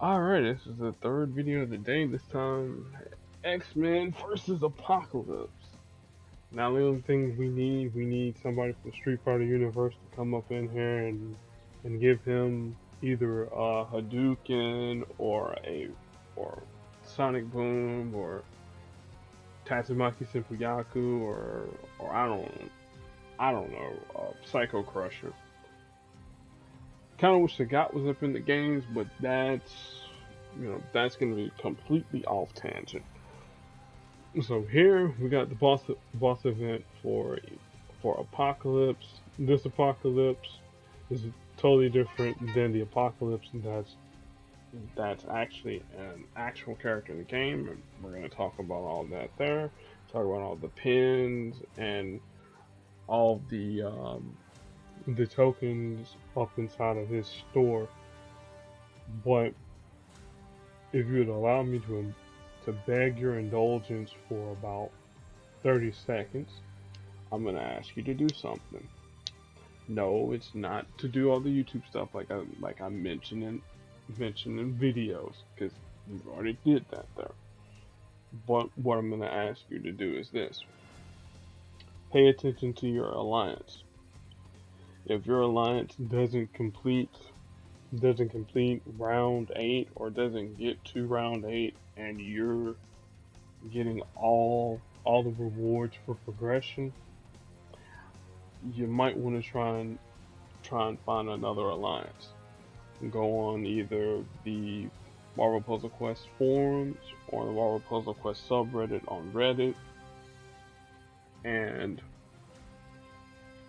Alright, this is the third video of the day. This time, X-Men versus Apocalypse. Now the only thing we need somebody from the Street Fighter universe to come up in here and give him either a Hadouken or Sonic Boom or Tatsumaki Senpuyaku or I don't know, Psycho Crusher. Kind of wish the God was up in the games, but that's going to be completely off tangent. So here we got the boss event for Apocalypse. This Apocalypse is totally different than the Apocalypse that's actually an actual character in the game, and we're going to talk about all that there. Talk about all the pins and all the tokens up inside of his store. But if you would allow me to beg your indulgence for about 30 seconds, I'm gonna ask you to do something. No, it's not to do all the YouTube stuff like I mentioned in videos, because we've already did that there. But what I'm gonna ask you to do is this: pay attention to your alliance. If your alliance doesn't complete round 8 or doesn't get to round 8 and you're getting all the rewards for progression, you might want to try and find another alliance. Go on either the Marvel Puzzle Quest forums or the Marvel Puzzle Quest subreddit on Reddit. And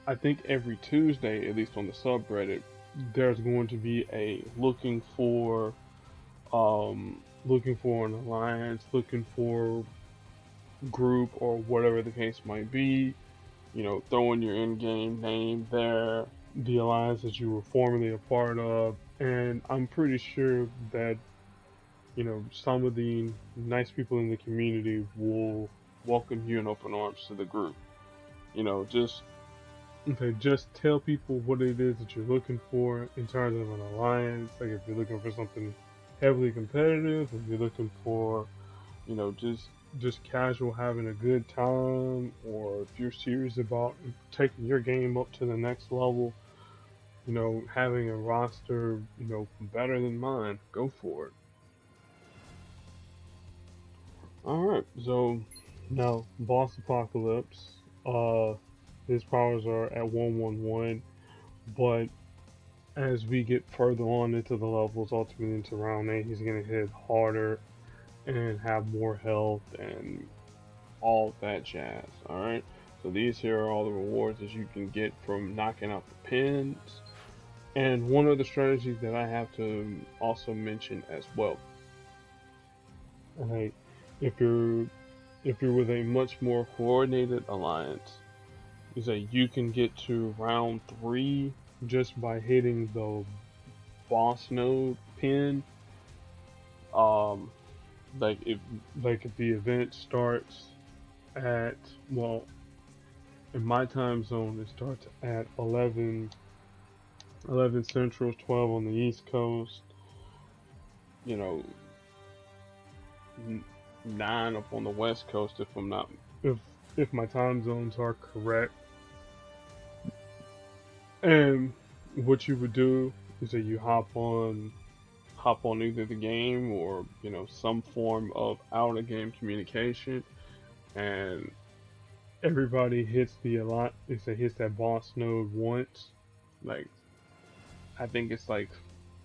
I think every Tuesday, at least on the subreddit, there's going to be a looking for an alliance, looking for group or whatever the case might be. Throw in your in-game name there, the alliance that you were formerly a part of, and I'm pretty sure that some of the nice people in the community will welcome you in open arms to the group. Just okay, just tell people what it is that you're looking for in terms of an alliance. Like if you're looking for something heavily competitive, if you're looking for, just casual having a good time, or if you're serious about taking your game up to the next level, having a roster, better than mine, go for it. Alright, so now Boss Apocalypse, uh his powers are at 111, but as we get further on into the levels, ultimately into round 8, he's gonna hit harder and have more health and all that jazz. Alright? So these here are all the rewards that you can get from knocking out the pins. And one of the strategies that I have to also mention as well. Alright, if you're with a much more coordinated alliance, is that you can get to round 3 just by hitting the boss node pin. Um, if the event starts at, well, in my time zone it starts at 11 Central, 12 on the East Coast. You know, 9 up on the West Coast if if my time zones are correct. And what you would do is that you hop on either the game or some form of out of game communication, and everybody hits the a lot. It hits that boss node once. Like I think it's like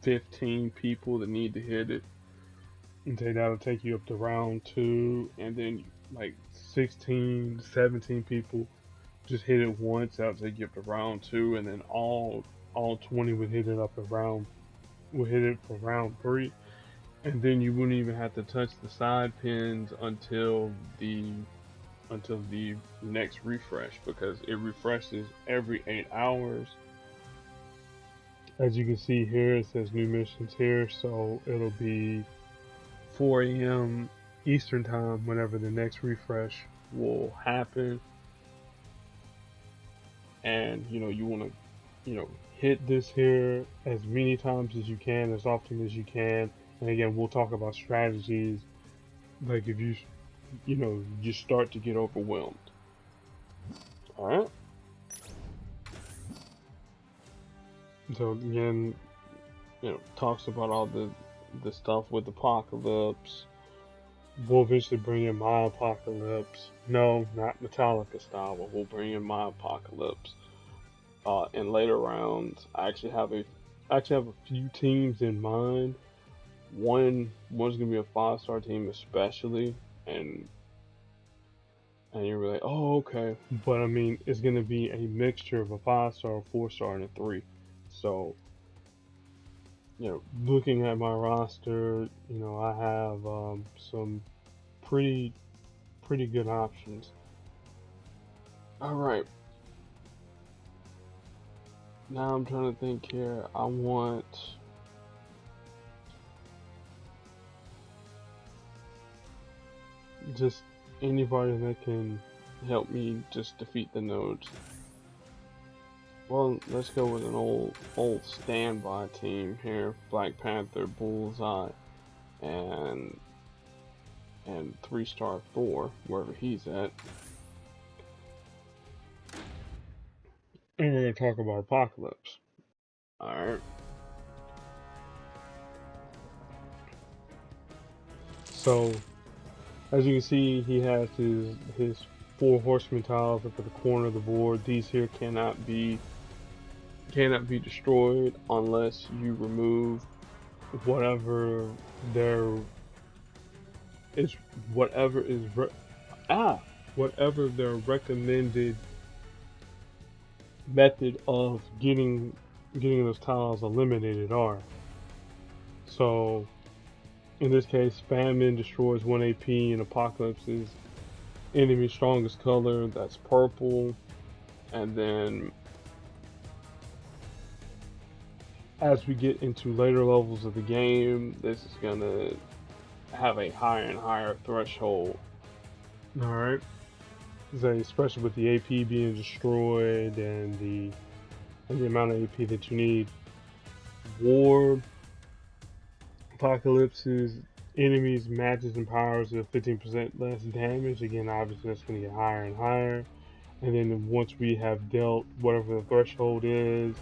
15 people that need to hit it, and that'll take you up to round 2, and then like 16, 17 people just hit it once. That'll take you up to round 2, and then all 20 would hit it would hit it for round 3, and then you wouldn't even have to touch the side pins until the next refresh, because it refreshes every 8 hours. As you can see here, it says new missions here, so it'll be 4 a.m. Eastern time whenever the next refresh will happen. And you want to hit this here as many times as you can, as often as you can, And again, we'll talk about strategies, like if you start to get overwhelmed. All right. So again, talks about all the stuff with Apocalypse. We'll eventually bring in my Apocalypse. No, not Metallica style, but we'll bring in my Apocalypse. In later rounds, I actually have a few teams in mind. One's gonna be a 5-star team especially, and you're like, oh, okay. But I mean, it's gonna be a mixture of a 5-star, a 4-star, and a 3. So, looking at my roster, I have some pretty pretty good options. All right, now I'm trying to think here. I want just anybody that can help me just defeat the nodes. Well, let's go with an old standby team here: Black Panther, Bullseye, and 3-star Thor, wherever he's at. And we're gonna talk about Apocalypse. All right. So, as you can see, he has his 4 horseman tiles up at the corner of the board. These here cannot be destroyed unless you remove whatever there is whatever is whatever their recommended method of getting those tiles eliminated are. So in this case, Famine destroys 1 AP and Apocalypse's enemy strongest color, that's purple. And then as we get into later levels of the game, this is gonna have a higher and higher threshold. Alright. Especially with the AP being destroyed and the amount of AP that you need. War Apocalypse's enemies, matches, and powers of 15% less damage. Again, obviously that's going to get higher and higher. And then once we have dealt whatever the threshold is,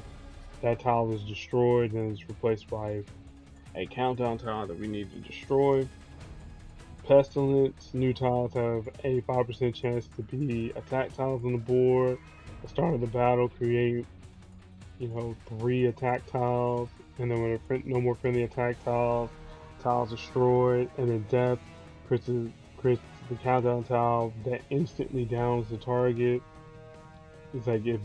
that tile is destroyed and is replaced by a countdown tile that we need to destroy. Pestilence, new tiles have a 5% chance to be attack tiles on the board. At the start of the battle, create 3 attack tiles, and then when no more friendly attack tiles destroyed, and then death crits the countdown tile that instantly downs the target. It's like if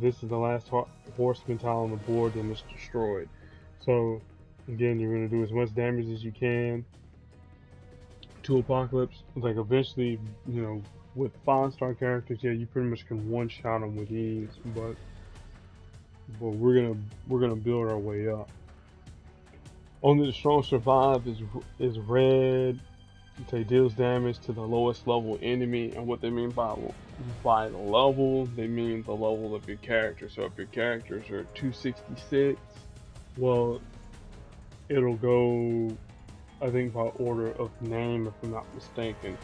this is the last horseman tile on the board, then it's destroyed. So again, you're gonna do as much damage as you can to Apocalypse. Like eventually, with 5-star characters, yeah, you pretty much can one-shot them with ease, but we're gonna build our way up. Only the strong survive is red. It deals damage to the lowest level enemy, and what they mean by the level, they mean the level of your character. So if your characters are 266, well, it'll go, I think, by order of name, if I'm not mistaken.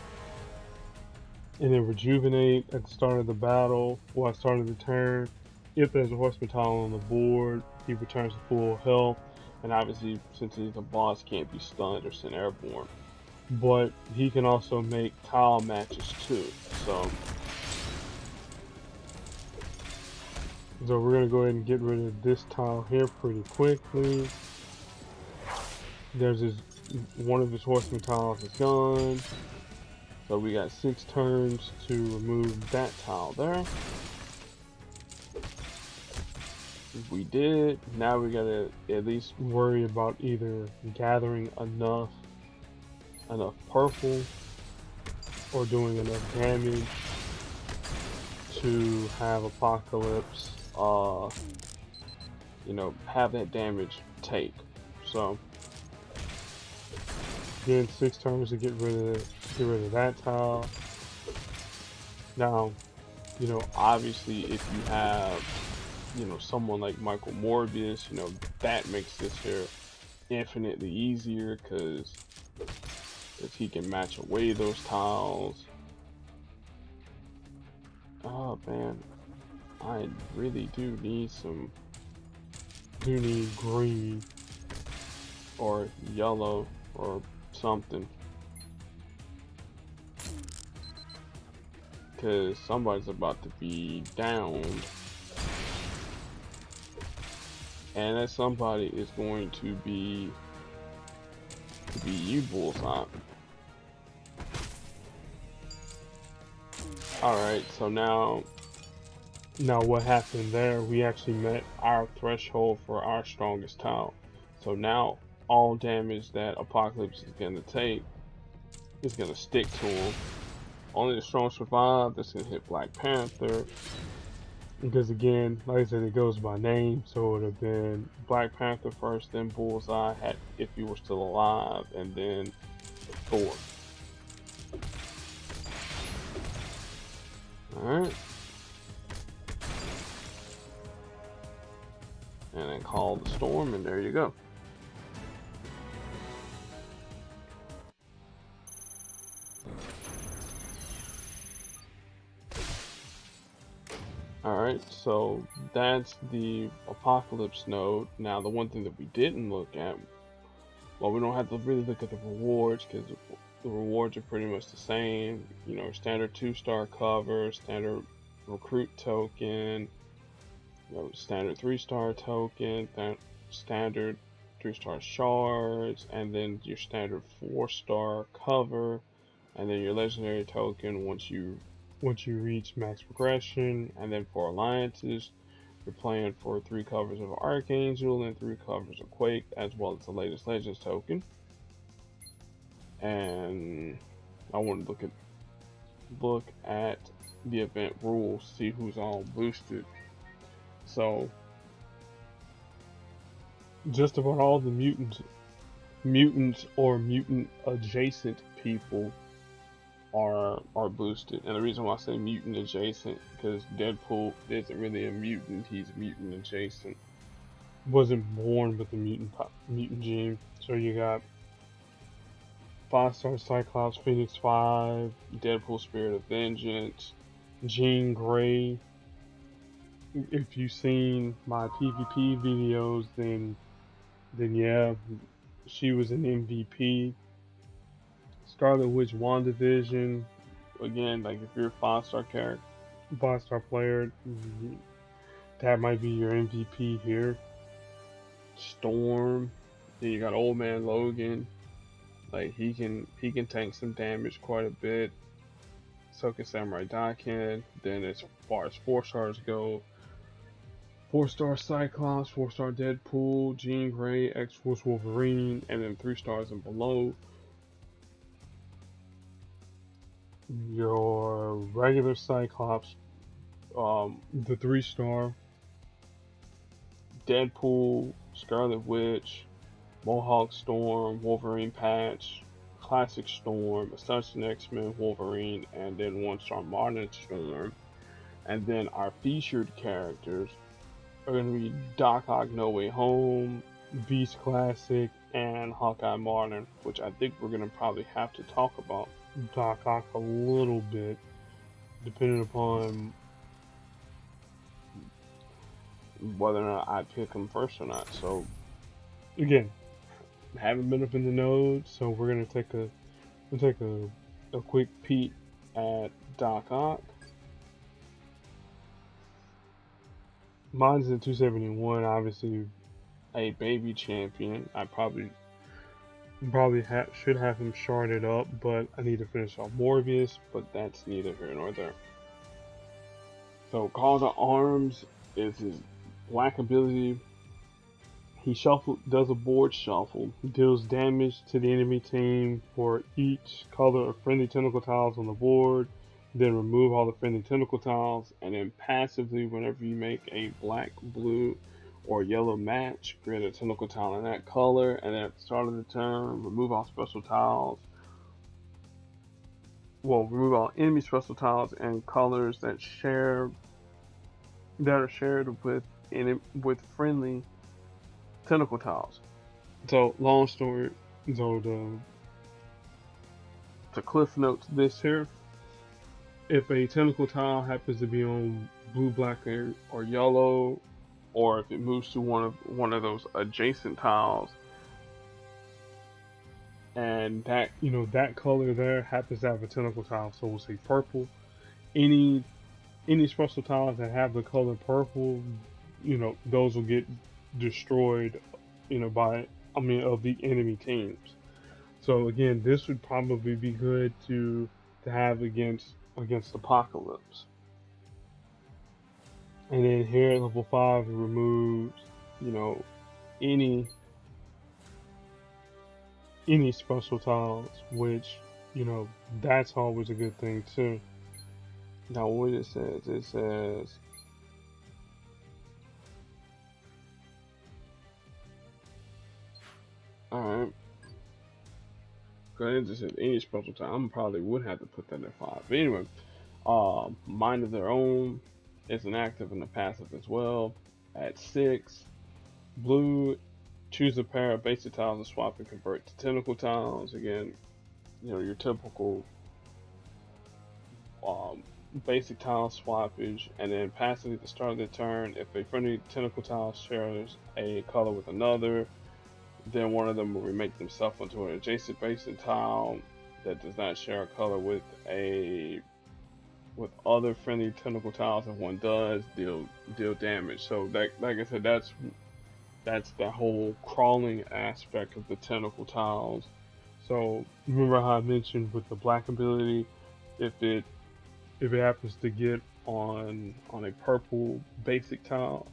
And then rejuvenate at the start of the battle, or at the start of the turn. If there's a horseman tile on the board, he returns to full health. And obviously, since he's a boss, can't be stunned or sent airborne. But he can also make tile matches too. So we're gonna go ahead and get rid of this tile here pretty quickly. There's one of his horseman tiles is gone. So we got 6 turns to remove that tile there. We did. Now we gotta at least worry about either gathering enough purple or doing enough damage to have Apocalypse have that damage take. So again, 6 turns to get rid of that tile. Now, obviously if you have someone like Michael Morbius, that makes this here infinitely easier because he can match away those tiles. Oh man, I really do need green or yellow or something, because somebody's about to be downed, and that somebody is going to be you, Bullseye. Alright, so now what happened there, we actually met our threshold for our strongest tile. So now all damage that Apocalypse is going to take is going to stick to him. Only the strong survive. That's going to hit Black Panther. Because again, like I said, it goes by name. So it would have been Black Panther first, then Bullseye if he were still alive, and then Thor. Alright. And then call the storm, and there you go. Alright, so that's the Apocalypse node. Now, the one thing that we didn't look at, well, we don't have to really look at the rewards because the rewards are pretty much the same. You know, standard 2-star cover, standard recruit token, you know, standard 3-star token, standard 3-star shards, and then your standard 4-star cover, and then your legendary token once you reach max progression. And then for alliances, you're playing for 3 covers of Archangel and 3 covers of Quake, as well as the latest Legends token. And I want to look at the event rules, see who's all boosted. So just about all the mutants or mutant adjacent people are boosted. And the reason why I say mutant adjacent, because Deadpool isn't really a mutant, he's mutant adjacent. Wasn't born with the mutant gene. So you got 5-star Cyclops, Phoenix 5, Deadpool Spirit of Vengeance, Jean Grey. If you've seen my PvP videos, then yeah, she was an MVP. Scarlet Witch, WandaVision. Again, like if you're a 5-star character, 5-star player, that might be your MVP here. Storm. Then you got Old Man Logan. Like he can tank some damage quite a bit. So can Samurai Daiken. Then as far as 4-stars go, 4-star Cyclops, 4-star Deadpool, Jean Grey, X-Force Wolverine, and then 3 stars and below, your regular Cyclops, the 3-star, Deadpool, Scarlet Witch, Mohawk Storm, Wolverine Patch, Classic Storm, Ascension X-Men Wolverine, and then 1-star Modern Storm. And then our featured characters are going to be Doc Ock No Way Home, Beast Classic, and Hawkeye Modern, which I think we're going to probably have to talk about Doc Ock a little bit, depending upon whether or not I pick him first or not. So, again, haven't been up in the node, so we're going to take a quick peek at Doc Ock. Mine's at 271, obviously a baby champion. I probably should have him sharded up, but I need to finish off Morbius, but that's neither here nor there. So Call to Arms is his black ability. He does a board shuffle, deals damage to the enemy team for each color of friendly tentacle tiles on the board, then remove all the friendly tentacle tiles, and then passively, whenever you make a black, blue, or yellow match, create a tentacle tile in that color, and then at the start of the turn, remove all special tiles. Well, remove all enemy special tiles and colors that are shared with friendly tentacle tiles. So long story, so the cliff notes this here. If a tentacle tile happens to be on blue, black, or yellow, or if it moves to one of those adjacent tiles, and that that color there happens to have a tentacle tile, so we'll say purple. Any any special tiles that have the color purple, those will get destroyed, by of the enemy teams. So again, this would probably be good to have against Apocalypse. And then here at level 5 it removes, you know, any any special tiles, which, that's always a good thing too. Now what it says alright. Cause it just said any special tile. I probably would have to put that at 5. But anyway, Mind of Their Own is an active and a passive as well. At 6, blue, choose a pair of basic tiles and swap and convert to tentacle tiles. Again, your typical um, basic tile swappage. And then passively at the start of the turn, if a friendly tentacle tile shares a color with another, then one of them will remake themselves into an adjacent basic tile that does not share a color with other friendly tentacle tiles. If one does, deal damage. So that, like I said, that's the whole crawling aspect of the tentacle tiles. So remember how I mentioned with the black ability, if it happens to get on a purple basic tile,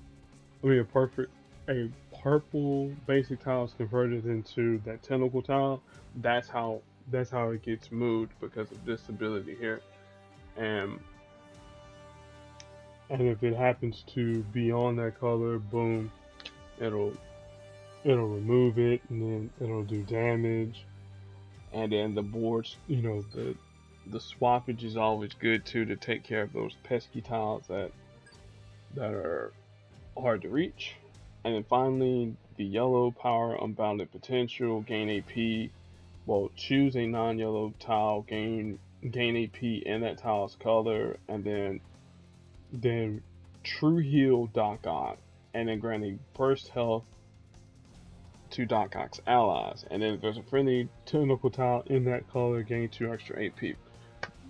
a purple basic tile is converted into that tentacle tile. That's how it gets moved because of this ability here. And if it happens to be on that color, boom, it'll remove it, and then it'll do damage. And then the boards, the swappage is always good too, to take care of those pesky tiles that are hard to reach. And then finally, the yellow power unbounded potential, gain AP. Well, choose a non-yellow tile, gain AP in that tile's color, and then true heal Doc Ock, and then granting burst health to Doc Ock's allies. And then if there's a friendly tentacle tile in that color, gain 2 extra AP.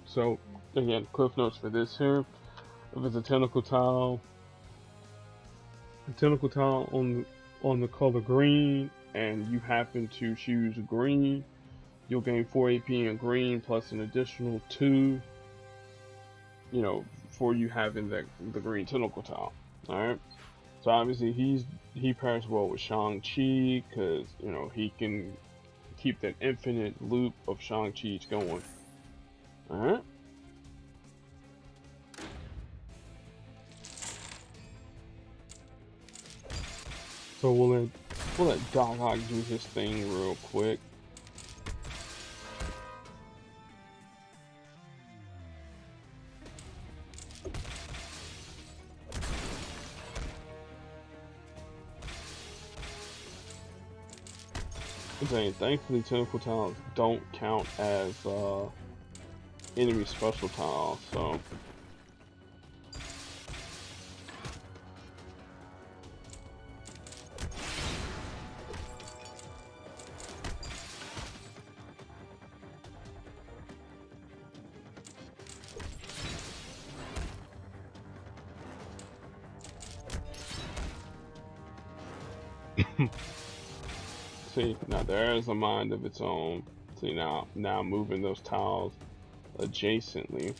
So again, cliff notes for this here. If it's a tentacle tile on the color green, and you happen to choose green, you'll gain 4 AP in green plus an additional 2, for you having the green tentacle tile. Alright? So obviously he pairs well with Shang-Chi, because, he can keep that infinite loop of Shang-Chi's going. Alright? So we'll let Doc Ock do his thing real quick. Thankfully, tentacle tiles don't count as enemy special tiles, so. See, now there is a mind of its own. See, now moving those tiles adjacently.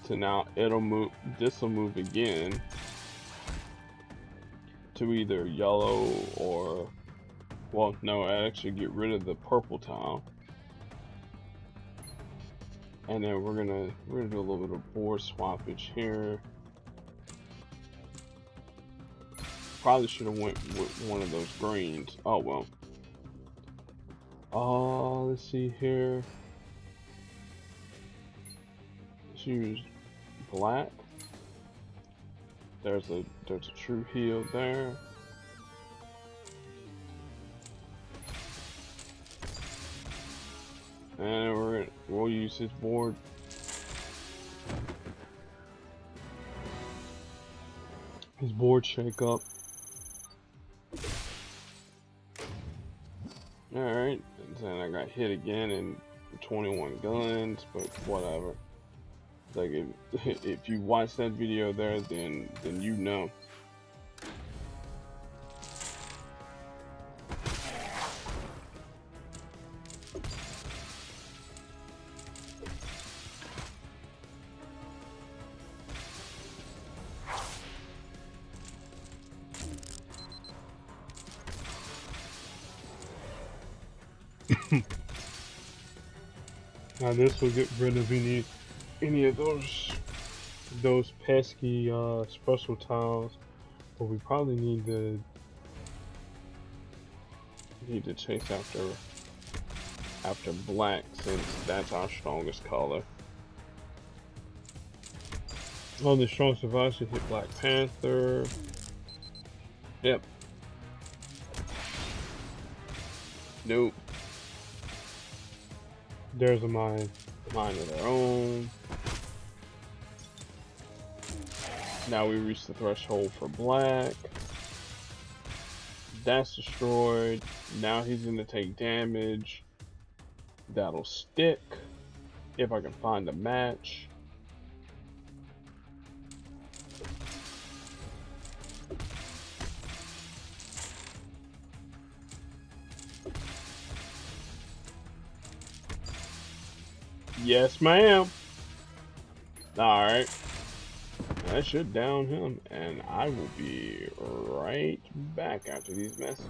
So now this will move again to either yellow or, well, no, I actually get rid of the purple tile. And then we're gonna do a little bit of board swappage here. Probably should have went with one of those greens. Oh well. Let's see here. Let's use black. There's a true heal there. And we'll use his board. His board shake up. Alright, and then I got hit again in 21 guns, but whatever. Like, if you watch that video there, then you know. Now this will get rid of any of those pesky special tiles, but we probably need to chase after black, since that's our strongest color. Oh, the strong survive should hit Black Panther. Yep. Nope. There's a mine of their own. Now we reach the threshold for black. That's destroyed. Now he's gonna take damage. That'll stick if I can find a match. Yes, ma'am. Alright. That should down him, and I will be right back after these messages.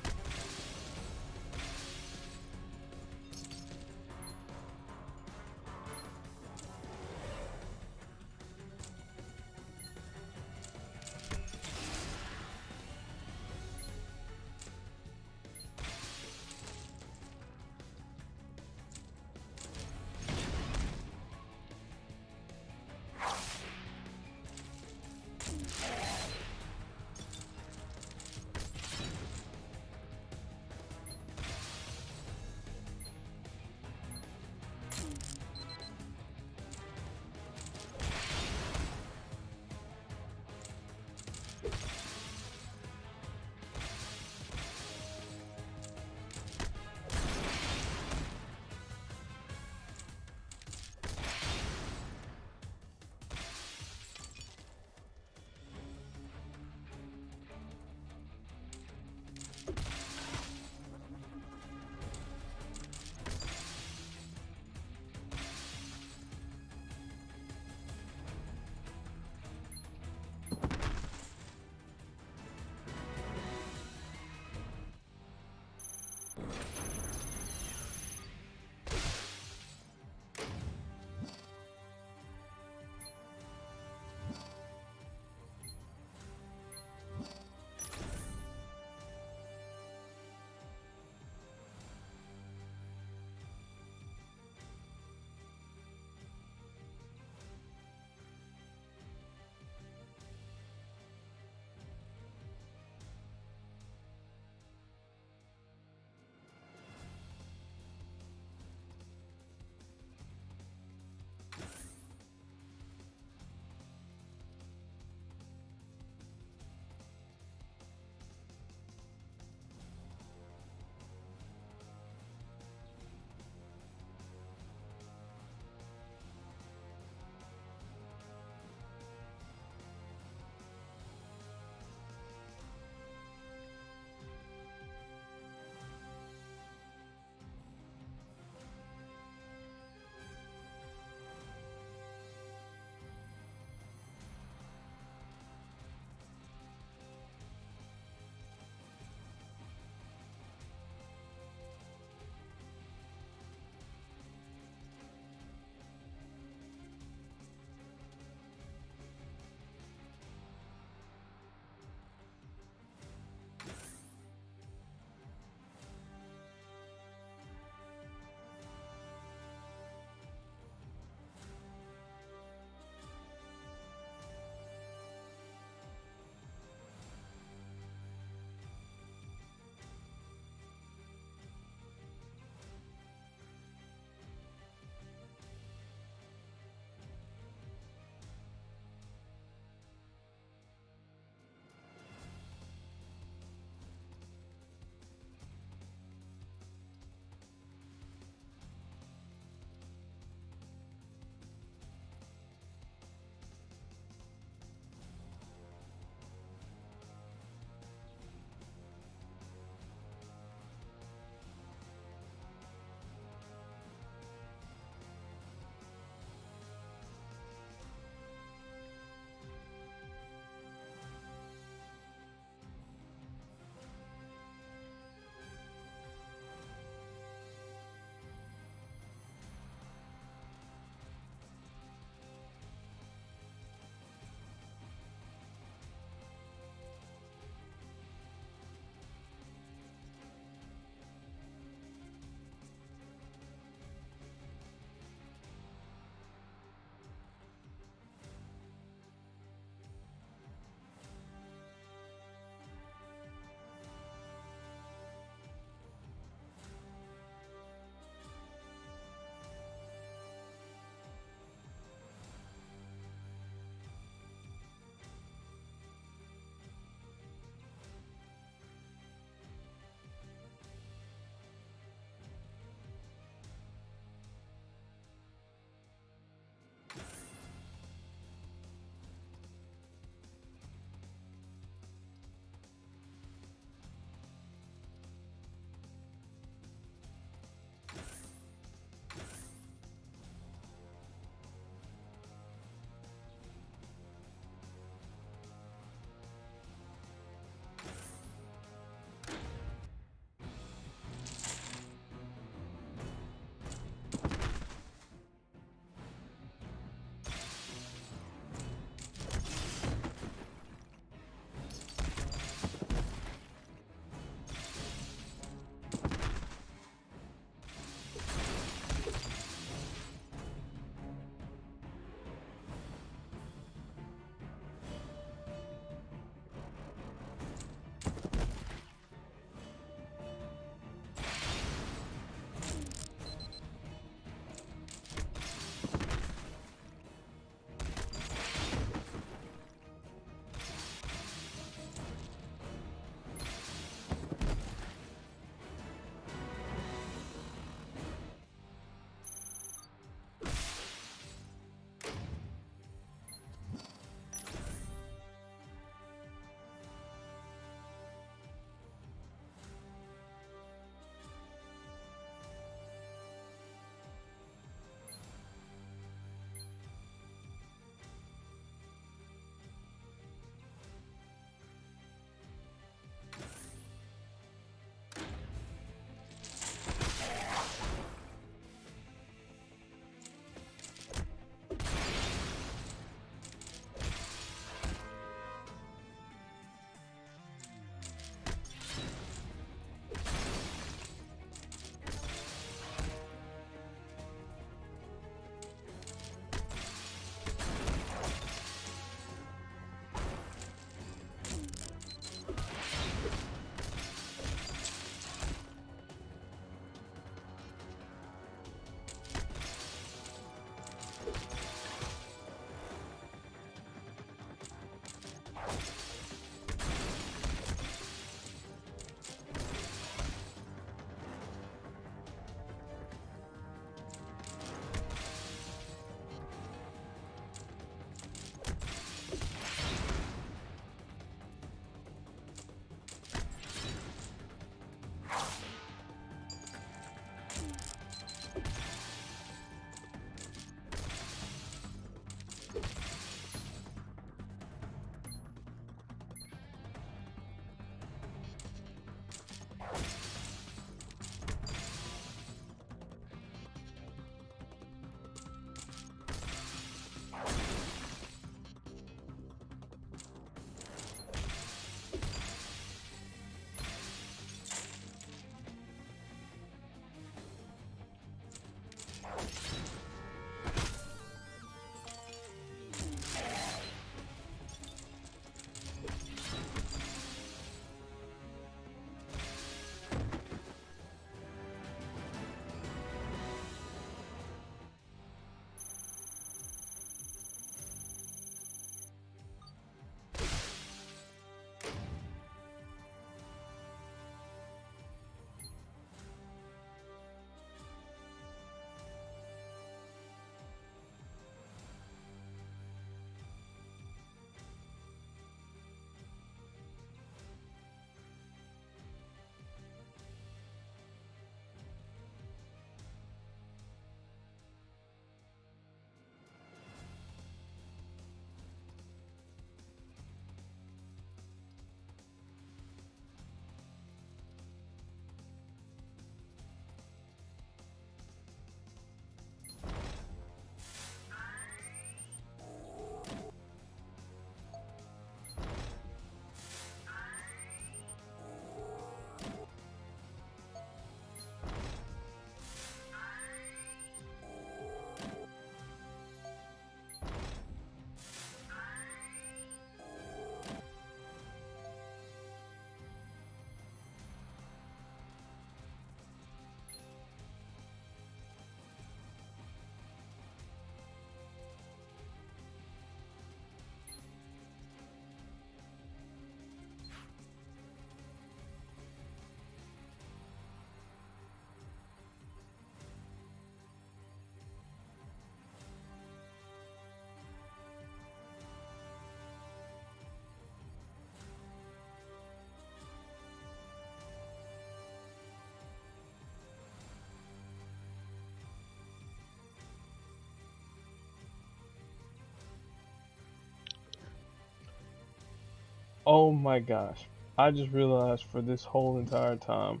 Oh my gosh. I just realized for this whole entire time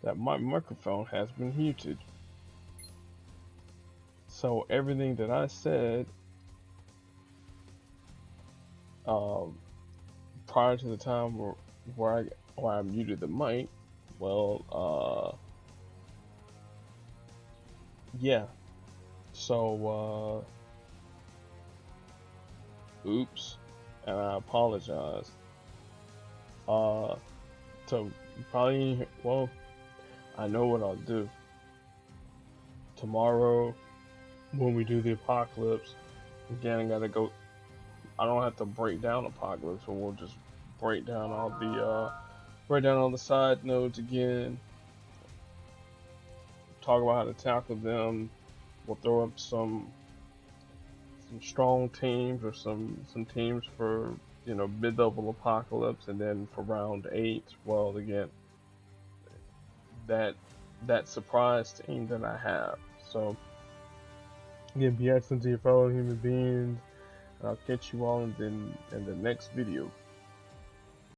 that my microphone has been muted. So everything that I said um, prior to the time where I muted the mic, well, yeah. So, oops, and I apologize. Uh, to probably, well, I know what I'll do. Tomorrow, when we do the apocalypse, again, I gotta go. I don't have to break down apocalypse, but we'll just break down all the side notes again. Talk about how to tackle them. We'll throw up some strong teams or some teams for mid-level apocalypse, and then for round 8, well, again, that that surprise team that I have. So again, be excellent to your fellow human beings, and I'll catch you all in the next video.